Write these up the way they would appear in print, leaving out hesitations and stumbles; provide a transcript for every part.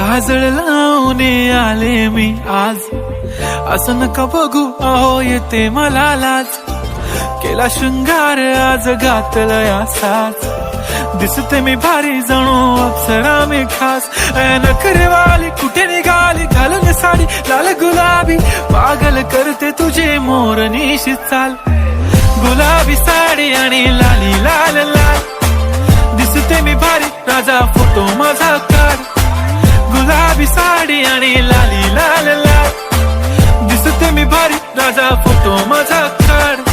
काजळ लावून आले मी आज, असं नका बघू अहो येते मला लाज. केला शृंगार आज घातला असाच, दिसते मी भारी जणू अप्सरा मी खास. नखरेवाली कुठे निघाली घालून साडी लाल गुलाबी, पागल करते तुझे मोरनीशी चाल. गुलाबी साडी आणि लाली लाल लाल, दिसते मी भारी राजा फोटो माझा काढ. गुलाबी साडी आणि लाली लाल लाल, दिसते मी भारी राजा फोटो माझा काढ.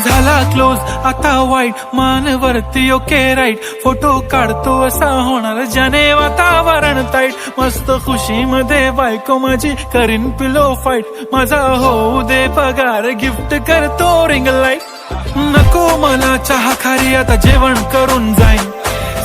झाला क्लोज आता वाईट, मानवरती ओके राईट. फोटो काढतो असा होणार ज्याने वातावरण ताईट. मस्त खुशी मध्ये बायको माझी करीन पिलो फाईट. माझा होऊ दे पगार गिफ्ट करतो रिंग लाईट. नको मला चहा खारी आता जेवण करून जाईन.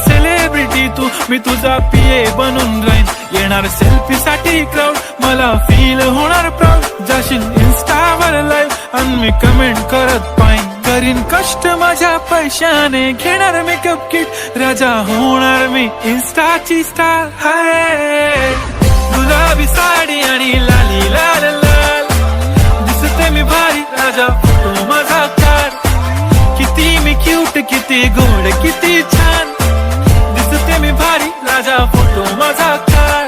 सेलिब्रिटी तू मी तुझा पिये बनून राहीन. येणार सेल्फी साठी क्राऊड मला फील होणार प्राऊड. जाशील इन्स्टावर लाईव्ह आणि मी कमेंट करत पाईन. करीन कष्ट माझ्या पैशाने घेणार मेकअप किट. राजा होणार मी इन्स्टाची स्टार. हाय गुलाबी साडी आणि लाली लाल लाल, दिसते मी भारी राजा फोटो माझा काढ. किती मी क्यूट किती गोड किती छान, दिसते मी भारी राजा फोटो माझा काढ.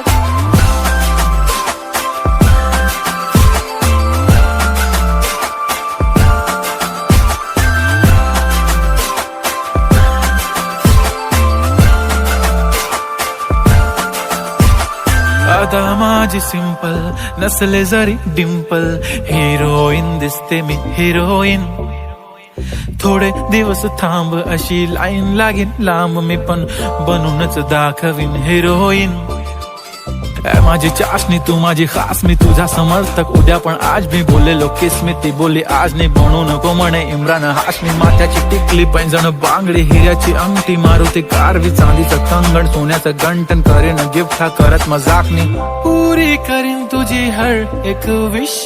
आता माझी सिंपल नसले जरी डिंपल, हिरोईन दिसते मी हिरोईन. थोडे दिवस थांब अशी लाईन लागेल लांब, मी पण बनूनच दाखवीन हिरोईन. माझी चाशनी तू माझी खास, मी तुझा समर्थक उद्या पण आज. मी बोललेलो किस मी ती बोली आज नाही. बनू नको म्हणे इम्रान हाशमी. माथ्याची टिकली पैंजण बांगडी हिऱ्याची अंगठी, मारुती कारवी चांदीचं कंगण सोन्याचं गंटन. करेन गिफ्ट हा करत मजाकनी, पुरी करीन तुझी हर एक विश.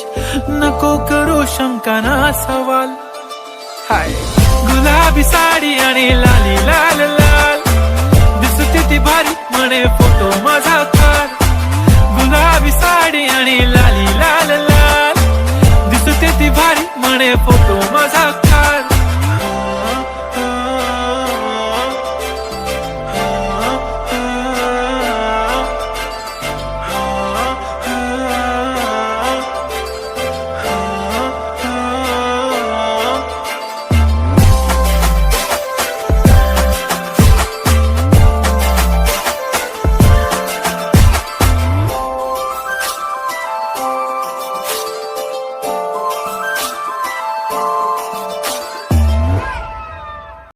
नको करू शंका ना सवाल. हाय गुलाबी साडी आणि लाली लाल लाल, दिसते ती भारी म्हणे फोटो माझा काढ.